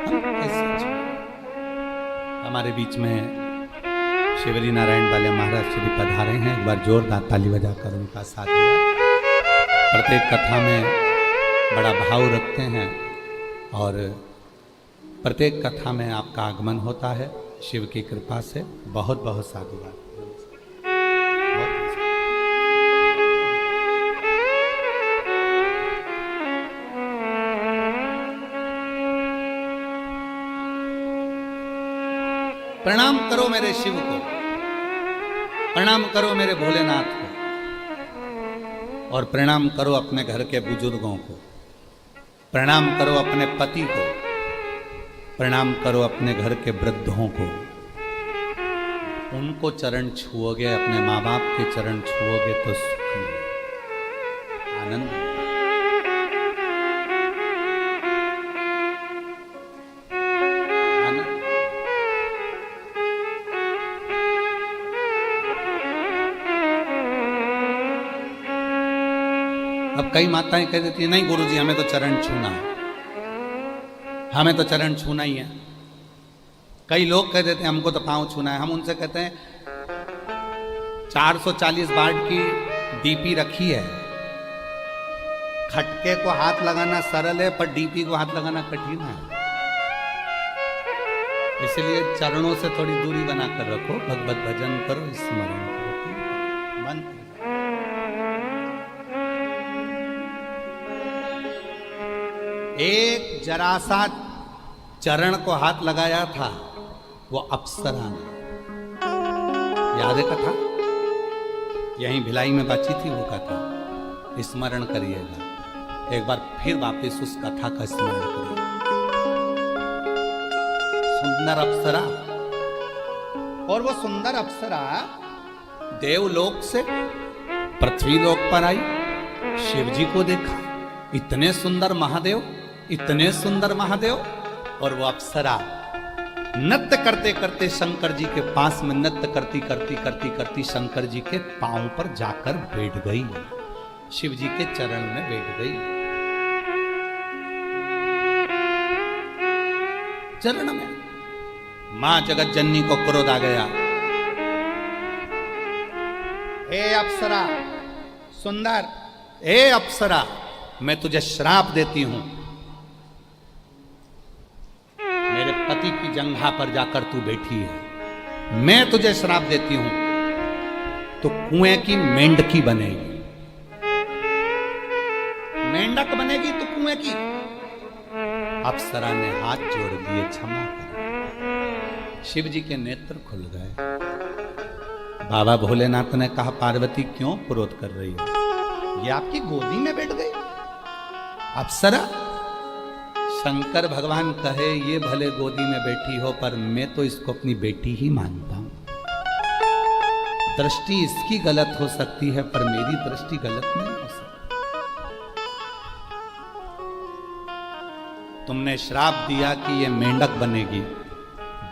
हम कैसे छूए? हमारे बीच में शिवरी नारायण वाले महाराज श्री पधारे हैं, एक बार जोरदार ताली बजाकर उनका साथ दिया। प्रत्येक कथा में बड़ा भाव रखते हैं और प्रत्येक कथा में आपका आगमन होता है शिव की कृपा से। बहुत बहुत साधुवाद। प्रणाम करो मेरे शिव को, प्रणाम करो मेरे भोलेनाथ को, और प्रणाम करो अपने घर के बुजुर्गों को, प्रणाम करो अपने पति को, प्रणाम करो अपने घर के वृद्धों को। उनको चरण छुओगे, अपने माँ बाप के चरण छुओगे तो सुख मिलेगा, आनंद। अब कई माताएं कह देती है, नहीं गुरुजी हमें तो चरण छूना है, हमें तो चरण छूना ही है। कई लोग कह देते हैं हमको तो पांव छूना है। हम उनसे कहते हैं 440 वाट की डीपी रखी है, खटके को हाथ लगाना सरल है, पर डीपी को हाथ लगाना कठिन है। इसलिए चरणों से थोड़ी दूरी बनाकर रखो, भगवत भजन करो, स्मरण करो। मन एक जरा सा चरण को हाथ लगाया था, वो अप्सरा ने, याद है कथा, यहीं भिलाई में बची थी वो कथा, स्मरण करिएगा एक बार फिर वापस उस कथा का स्मरण करिए। सुंदर अप्सरा, और वो सुंदर अप्सरा देवलोक से पृथ्वी लोक पर आई, शिव जी को देखा, इतने सुंदर महादेव, इतने सुंदर महादेव, और वो अप्सरा नृत्य करते करते शंकर जी के पास में नृत्य करती शंकर जी के पांव पर जाकर बैठ गई, शिव जी के चरण में बैठ गई, चरण में। मां जगत जननी को क्रोध आ गया, हे अप्सरा सुंदर, हे अप्सरा, मैं तुझे श्राप देती हूं, मेरे पति की जंघा पर जाकर तू बैठी है, मैं तुझे श्राप देती हूं, तो कुएं की मेंढकी बनेगी, मेंढक बनेगी तो कुएं की। अप्सरा ने हाथ जोड़ दिए, क्षमा कर। शिव जी के नेत्र खुल गए। बाबा भोलेनाथ ने कहा, पार्वती क्यों क्रोध कर रही है, ये आपकी गोदी में बैठ गई अप्सरा। शंकर भगवान कहे, ये भले गोदी में बैठी हो, पर मैं तो इसको अपनी बेटी ही मानता हूं। दृष्टि इसकी गलत हो सकती है, पर मेरी दृष्टि गलत नहीं हो सकती। तुमने श्राप दिया कि ये मेंढक बनेगी,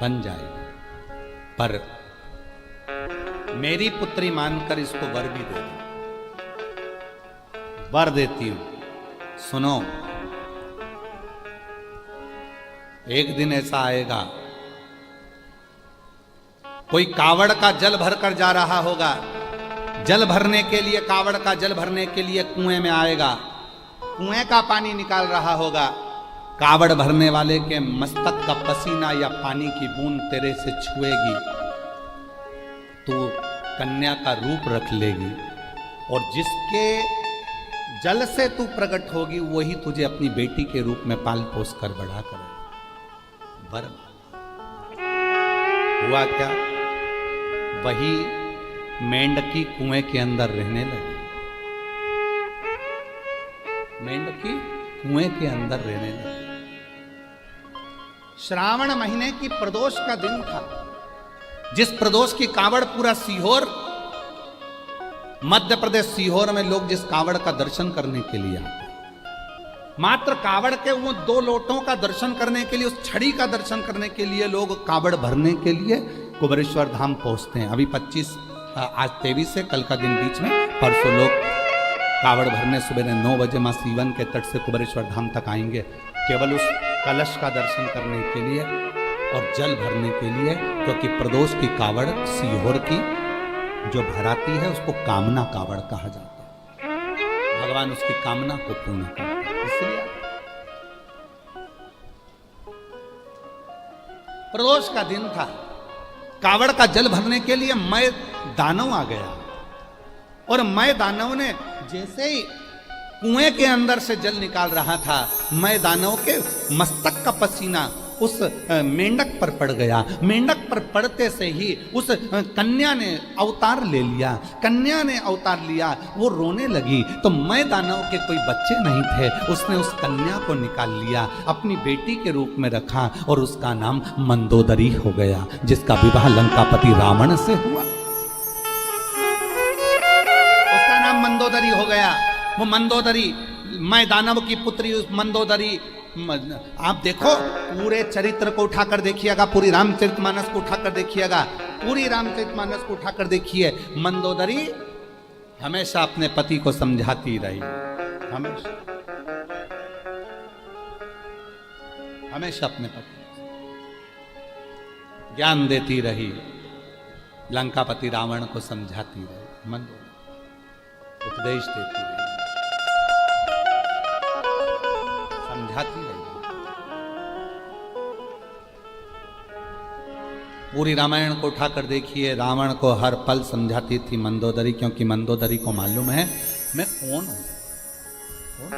बन जाएगी, पर मेरी पुत्री मानकर इसको वर भी दे दो, वर देती हूं। सुनो, एक दिन ऐसा आएगा, कोई कावड़ का जल भरकर जा रहा होगा, जल भरने के लिए, कावड़ का जल भरने के लिए कुएं में आएगा, कुएं का पानी निकाल रहा होगा, कावड़ भरने वाले के मस्तक का पसीना या पानी की बूंद तेरे से छुएगी, तू कन्या का रूप रख लेगी, और जिसके जल से तू प्रकट होगी वही तुझे अपनी बेटी के रूप में पाल पोस कर बड़ा करेगा। वर हुआ क्या, वही मेंढकी कुएं के अंदर रहने लगी, मेंढकी कुएं के अंदर रहने लगी। श्रावण महीने की प्रदोष का दिन था, जिस प्रदोष की कावड़ पूरा सीहोर, मध्य प्रदेश सीहोर में लोग जिस कावड़ का दर्शन करने के लिए आते, मात्र कावड़ के वो 2 लोटों का दर्शन करने के लिए, उस छड़ी का दर्शन करने के लिए लोग कावड़ भरने के लिए कुबेरेश्वर धाम पहुंचते हैं। अभी 25, आज 23 है, कल का दिन बीच में, परसों लोग कावड़ भरने सुबह 9 बजे मां सीवन के तट से कुबेरेश्वर धाम तक आएंगे, केवल उस कलश का दर्शन करने के लिए और जल भरने के लिए, क्योंकि प्रदोष की कावड़ सीहोर की जो भराती है उसको कामना कावड़ कहा जाता है, भगवान उसकी कामना को पूर्ण करते हैं। इसलिए प्रदोष का दिन था, कावड़ का जल भरने के लिए मैं दानव आ गया, और मैं दानव ने जैसे ही कुएं के अंदर से जल निकाल रहा था, मैं दानव के मस्तक का पसीना उस मेंढक पर पड़ गया। मेंढक पर पड़ते से ही उस कन्या ने अवतार ले लिया, कन्या ने अवतार लिया, वो रोने लगी, तो मैं दानव के कोई बच्चे नहीं थे, उसने उस कन्या को निकाल लिया, अपनी बेटी के रूप में रखा, और उसका नाम मंदोदरी हो गया, जिसका विवाह लंकापति रावण से हुआ। उसका नाम मंदोदरी हो गया। वो मंदोदरी, मैं दानव की पुत्री उस मंदोदरी, आप देखो पूरे चरित्र को उठाकर देखिएगा, पूरी रामचरितमानस को उठाकर देखिएगा, पूरी रामचरितमानस को उठाकर देखिए, मंदोदरी हमेशा अपने पति को समझाती रही, हमेशा हमेशा अपने पति ज्ञान देती रही, लंकापति रावण को समझाती रही, मंदोदरी उपदेश देती रही। समझाती रही। पूरी रामायण को उठाकर देखिए, रावण को हर पल समझाती थी मंदोदरी, क्योंकि मंदोदरी को मालूम है मैं कौन हूं। कौन?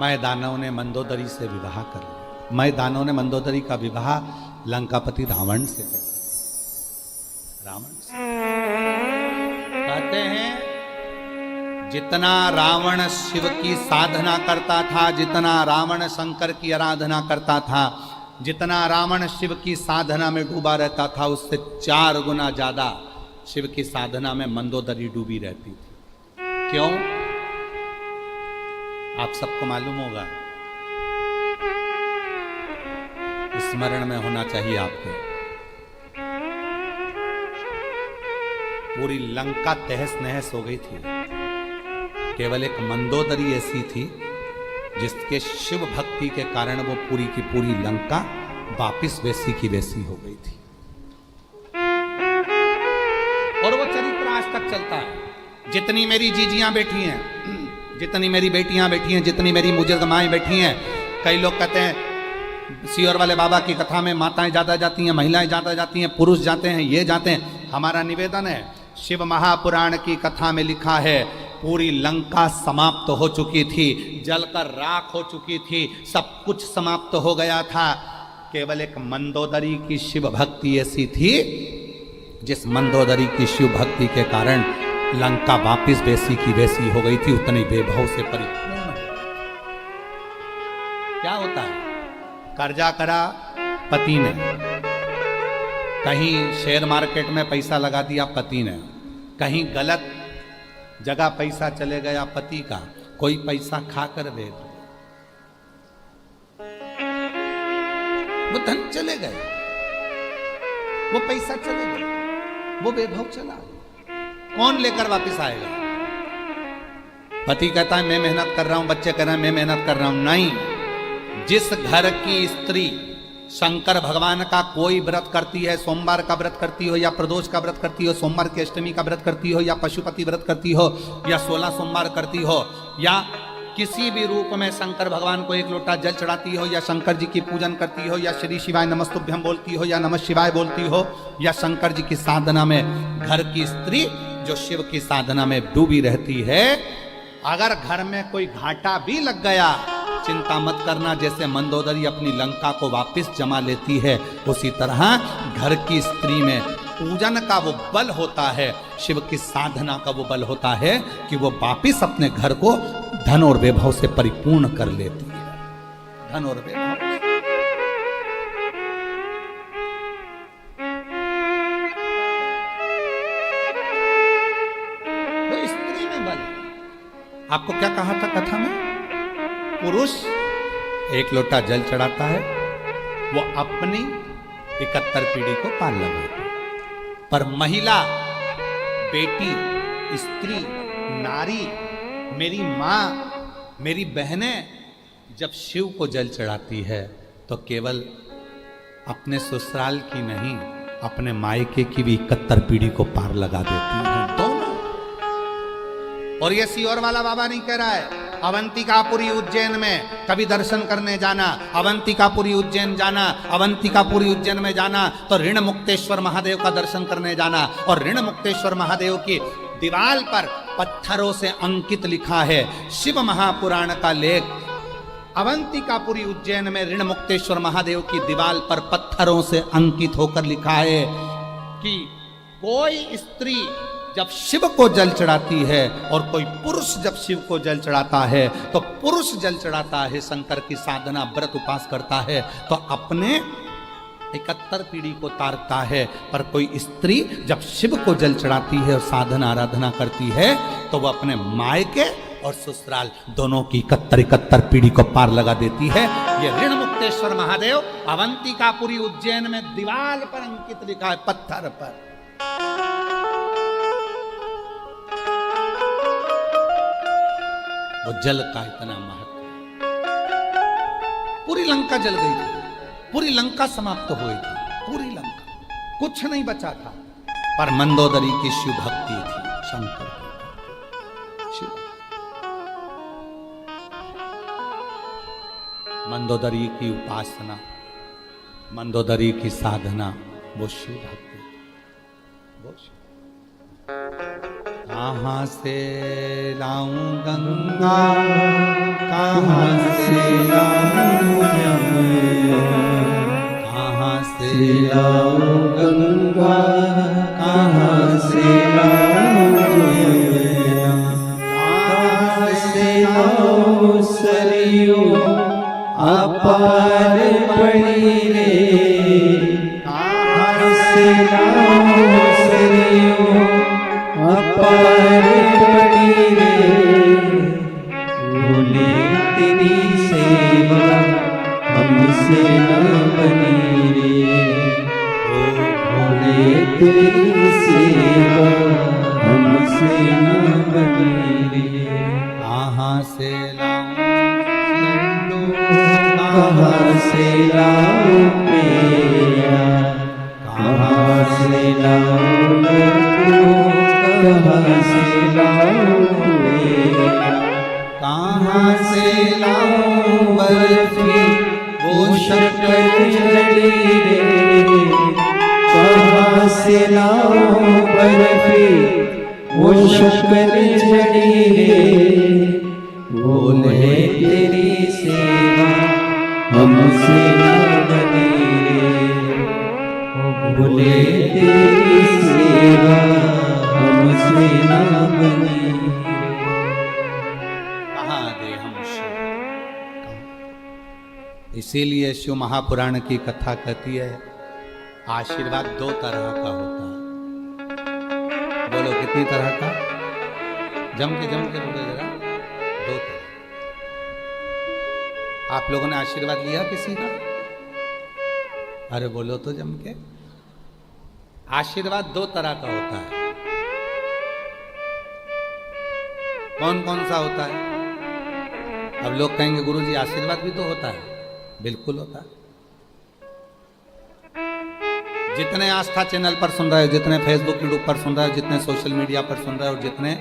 मैं दानव ने मंदोदरी से विवाह कर लिया। मैं दानव ने मंदोदरी का विवाह लंकापति रावण से कर दिया। रावण से कहते हैं जितना रावण शिव की साधना करता था, जितना रावण शंकर की आराधना करता था, जितना रावण शिव की साधना में डूबा रहता था, उससे 4 गुना ज्यादा शिव की साधना में मंदोदरी डूबी रहती थी। क्यों? आप सबको मालूम होगा, स्मरण में होना चाहिए आपके। पूरी लंका तहस नहस हो गई थी, केवल एक मंदोदरी ऐसी थी जिसके शिव भक्ति के कारण वो पूरी की पूरी लंका वापिस वैसी की वैसी हो गई थी। और वो चरित्र आज तक चलता है। जितनी मेरी जीजियां बैठी हैं, जितनी मेरी बेटियां बैठी हैं, जितनी मेरी मुजुर्ग माएं बैठी हैं, कई लोग कहते हैं सियोर वाले बाबा की कथा में माताएं ज्यादा जाती हैं, महिलाएं ज्यादा जाती हैं, पुरुष जाते हैं, ये जाते हैं। हमारा निवेदन है, शिव महापुराण की कथा में लिखा है पूरी लंका समाप्त हो चुकी थी, जलकर राख हो चुकी थी, सब कुछ समाप्त हो गया था। केवल एक मंदोदरी की शिव भक्ति ऐसी थी जिस मंदोदरी की शिव भक्ति के कारण लंका वापिस वैसी की वैसी हो गई थी, उतनी वैभव से परिपूर्ण। क्या होता है, कर्जा करा पति ने, कहीं शेयर मार्केट में पैसा लगा दिया पति ने, कहीं गलत जगह पैसा चले गया पति का, कोई पैसा खाकर दे दो, वो धन चले गए, वो पैसा चले गए, वो वैभव चला, कौन लेकर वापस आएगा? पति कहता है मैं मेहनत कर रहा हूं, बच्चे कह रहे हैं मैं मेहनत कर रहा हूं। नहीं, जिस घर की स्त्री शंकर भगवान का कोई व्रत करती है, सोमवार का व्रत करती हो या प्रदोष का व्रत करती हो, सोमवार की अष्टमी का व्रत करती हो या पशुपति व्रत करती हो या 16 सोमवार करती हो या किसी भी रूप में शंकर भगवान को 1 लोटा जल चढ़ाती हो या शंकर जी की पूजन करती हो या श्री शिवाय नमस्तुभ्यम बोलती हो या नमः शिवाय बोलती हो या शंकर जी की साधना में, घर की स्त्री जो शिव की साधना में डूबी रहती है, अगर घर में कोई घाटा भी लग गया चिंता मत करना, जैसे मंदोदरी अपनी लंका को वापस जमा लेती है, उसी तरह घर की स्त्री में पूजन का वो बल होता है, शिव की साधना का वो बल होता है कि वो वापिस अपने घर को धन और वैभव से परिपूर्ण कर लेती है। धन और वैभव। वो स्त्री में बल। आपको क्या कहा था कथा में? पुरुष 1 लोटा जल चढ़ाता है, वो अपनी 71 पीढ़ी को पार लगाता है, पर महिला, बेटी, स्त्री, नारी, मेरी माँ, मेरी बहनें जब शिव को जल चढ़ाती है तो केवल अपने ससुराल की नहीं, अपने मायके की भी 71 पीढ़ी को पार लगा देती है, दोनों। और ये सियोर वाला बाबा नहीं कह रहा है, अवंतिकापुरी उज्जैन में कभी दर्शन करने जाना, अवंतिकापुरी उज्जैन जाना, अवंतिकापुरी उज्जैन में जाना तो ऋण मुक्तेश्वर महादेव का दर्शन करने जाना, और ऋण मुक्तेश्वर महादेव की दीवार पर पत्थरों से अंकित लिखा है, शिव महापुराण का लेख, अवंतिकापुरी उज्जैन में ऋण मुक्तेश्वर महादेव की दीवार पर पत्थरों से अंकित होकर लिखा है कि कोई स्त्री जब शिव को जल चढ़ाती है और कोई पुरुष जब शिव को जल चढ़ाता है, तो पुरुष जल चढ़ाता है, शंकर की साधना व्रत उपास करता है तो अपने 71 पीढ़ी को तारता है, पर कोई स्त्री जब शिव को जल चढ़ाती है और साधना आराधना करती है तो वह अपने मायके और ससुराल दोनों की 71 पीढ़ी को पार लगा देती है। ये ऋण मुक्तेश्वर महादेव अवंतिकापुरी उज्जैन में दीवार पर अंकित लिखा है, पत्थर पर। वो जल का इतना महत्व, पूरी लंका जल गई थी, पूरी लंका समाप्त हो गई थी, पूरी लंका, कुछ नहीं बचा था। पर मंदोदरी की शिव भक्ति थी, शंकर की शिव। मंदोदरी की उपासना, मंदोदरी की साधना, वो शिव भक्ति, वो शिव। कहाँ से लाऊं गंगा, कहाँ से लाऊं यमुना, कहाँ से लाऊं गंगा, कहाँ से लाऊं यमुना, कहाँ से लाऊं सरयू अपार पड़ी रे, कहाँ से लाऊं सरयू अपार पड़ी रे, बोले तेरी सेवा हमसे न बनी रे, बोले तेरी सेवा हमसे न बनी रे। कहाँ से लाऊं लड्डू, कहाँ से लाऊं पेड़ा, कहाँ से लाऊं लड्डू, कहाँ से लाऊं पेड़ा, कहाँ से लाऊं बर्फी, वो शक्कर जड़ी रे, कहाँ से लाऊं बर्फी, वो शक्कर जड़ी रे, बोले तेरी सेवा हमसे न बनी रे, बोले तेरी सेवा हमसे न बनी रे। कहाँ दे हम शिव। इसीलिए शिव महापुराण की कथा कहती है आशीर्वाद दो तरह का होता है। बोलो कितनी तरह का? जम के बोलो जरा। दो तरह। आप लोगों ने आशीर्वाद लिया किसी का? अरे बोलो तो जम के। आशीर्वाद दो तरह का होता है। कौन कौन सा होता है? अब लोग कहेंगे गुरुजी आशीर्वाद भी तो होता है। बिल्कुल होता है। जितने आस्था चैनल पर सुन रहे हो, जितने फेसबुक यूट्यूब पर सुन रहे हो, जितने सोशल मीडिया पर सुन रहे हो, जितने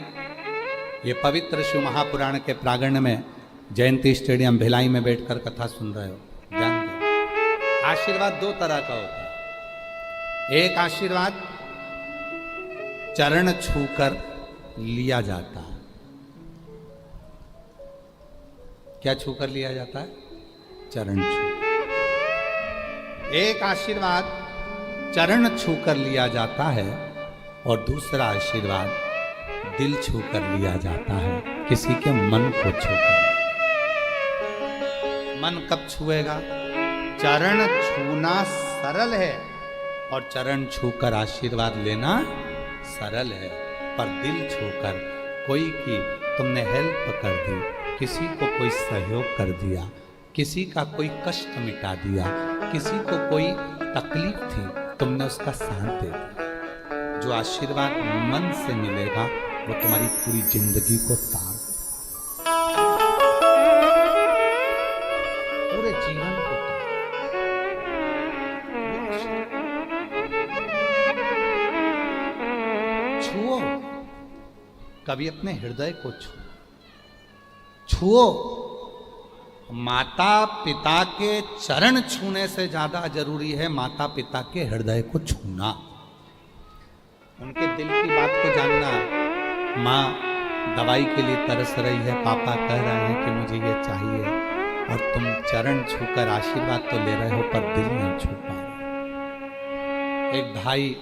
ये पवित्र शिव महापुराण के प्रांगण में जयंती स्टेडियम भिलाई में बैठकर कथा सुन रहे हो, जानते हो आशीर्वाद दो तरह का होता है। एक आशीर्वाद चरण छूकर लिया जाता है। क्या छूकर लिया जाता है? चरण छू। एक आशीर्वाद चरण छूकर लिया जाता है और दूसरा आशीर्वाद दिल छूकर लिया जाता है, किसी के मन को छूकर। मन कब छुएगा? चरण छूना सरल है और चरण छूकर आशीर्वाद लेना सरल है, पर दिल छूकर कोई की तुमने हेल्प कर दी, किसी को कोई सहयोग कर दिया, किसी का कोई कष्ट मिटा दिया, किसी को कोई तकलीफ थी, तुमने उसका साथ दे दिया। जो आशीर्वाद मन से मिलेगा वो तुम्हारी पूरी जिंदगी को तार दे, पूरे जीवन को छुओ, कभी अपने हृदय को छुओ। माता पिता के चरण छूने से ज्यादा जरूरी है माता पिता के हृदय को छूना, उनके दिल की बात को जानना। माँ दवाई के लिए तरस रही है, पापा कह रहे हैं कि मुझे ये चाहिए, और तुम चरण छूकर आशीर्वाद तो ले रहे हो पर दिल नहीं छू पा रहे। एक भाई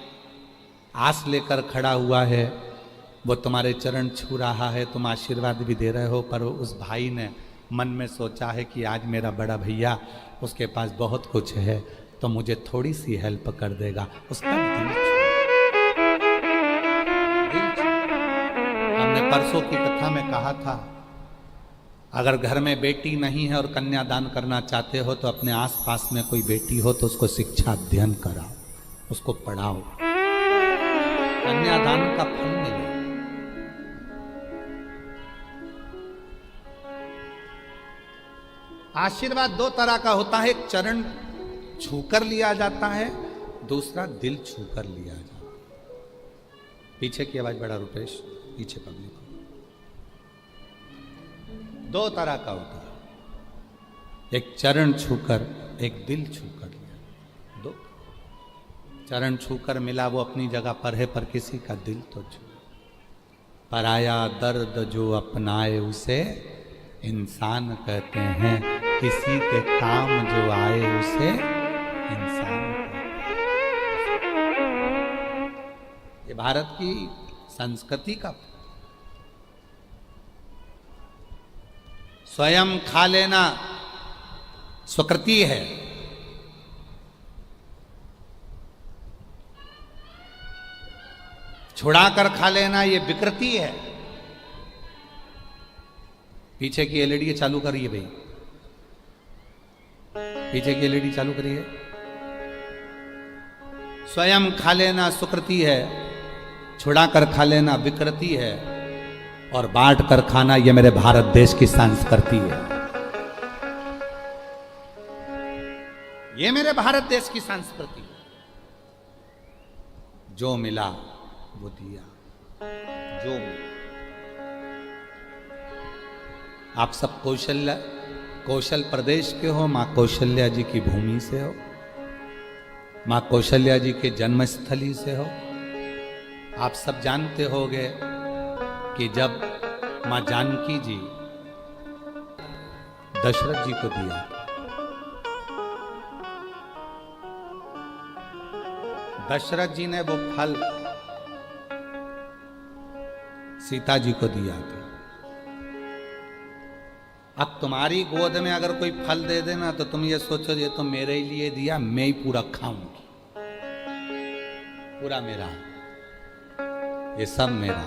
आस लेकर खड़ा हुआ है, वो तुम्हारे चरण छू रहा है, तुम आशीर्वाद भी दे रहे हो, पर उस भाई ने मन में सोचा है कि आज मेरा बड़ा भैया, उसके पास बहुत कुछ है तो मुझे थोड़ी सी हेल्प कर देगा। उसका दिल छू। हमने परसों की कथा में कहा था, अगर घर में बेटी नहीं है और कन्यादान करना चाहते हो तो अपने आसपास में कोई बेटी हो तो उसको शिक्षा अध्ययन कराओ, उसको पढ़ाओ, कन्यादान का फल मिले। आशीर्वाद दो तरह का होता है, एक चरण छूकर लिया जाता है, दूसरा दिल छूकर लिया जाता है। पीछे की आवाज बड़ा रुपेश, पीछे पब्लिक। दो तरह का होता है, एक चरण छूकर, एक दिल छूकर। दो चरण छूकर मिला वो अपनी जगह पर है, पर किसी का दिल तो छू। पराया दर्द जो अपनाए उसे इंसान कहते हैं, किसी के काम जो आए उसे इंसान कहते हैं। ये भारत की संस्कृति का। स्वयं खा लेना स्वकृति है, छुड़ाकर खा लेना ये विकृति है। पीछे की एलईडी चालू करिए भाई, पीछे की एलईडी चालू करिए। स्वयं खा लेना सुकृति है, छुड़ाकर खा लेना विकृति है, और बांट कर खाना ये मेरे भारत देश की संस्कृति है। ये मेरे भारत देश की संस्कृति। जो मिला वो दिया, जो मिला। आप सब कौशल प्रदेश के हो, मां कौशल्या जी की भूमि से हो, मां कौशल्या जी के जन्मस्थली से हो। आप सब जानते होंगे कि जब मां जानकी जी दशरथ जी को दिया, दशरथ जी ने वो फल सीता जी को दिया था। अब तुम्हारी गोद में अगर कोई फल दे देना तो तुम ये सोचो ये तो मेरे लिए दिया, मैं ही पूरा खाऊंगी, पूरा मेरा, ये सब मेरा।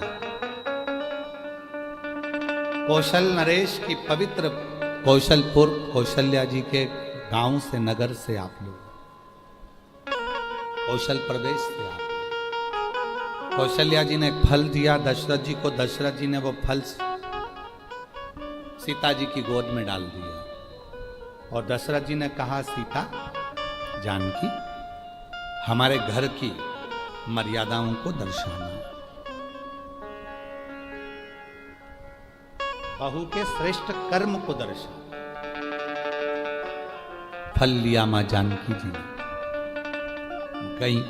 कौशल नरेश की पवित्र कौशलपुर, कौशल्या जी के गांव से, नगर से आप लोग, कौशल प्रदेश से आप। कौशल्या जी ने एक फल दिया दशरथ जी को, दशरथ जी ने वो फल सीता जी की गोद में डाल दिया, और दशरथ जी ने कहा, सीता, जानकी, हमारे घर की मर्यादाओं को दर्शाना। बहू के श्रेष्ठ कर्म को दर्शाना। फल लिया मां जानकी जी ने, गई।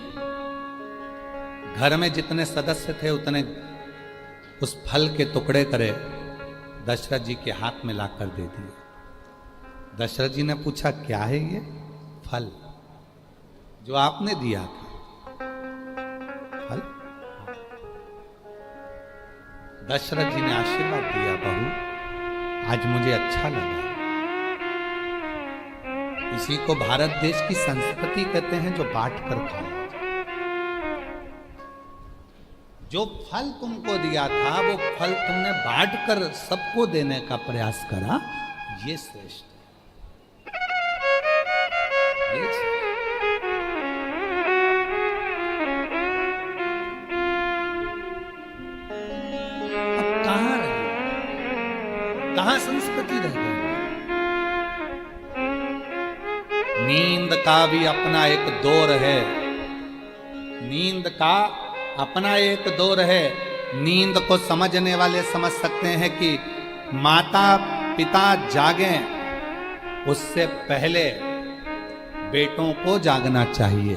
घर में जितने सदस्य थे उतने उस फल के टुकड़े करे दशरथ जी के हाथ में लाकर दे दिए। दशरथ जी ने पूछा, क्या है ये फल जो आपने दिया था? फल? दशरथ जी ने आशीर्वाद दिया, बहू आज मुझे अच्छा लगा। इसी को भारत देश की संस्कृति कहते हैं, जो बांट कर खाओ। जो फल तुमको दिया था वो फल तुमने बांट कर सबको देने का प्रयास करा, ये श्रेष्ठ है। अब कहां रही, कहां संस्कृति रह गई? नींद का भी अपना एक दौर है, नींद का अपना एक दौर है। नींद को समझने वाले समझ सकते हैं कि माता पिता जागें उससे पहले बेटों को जागना चाहिए।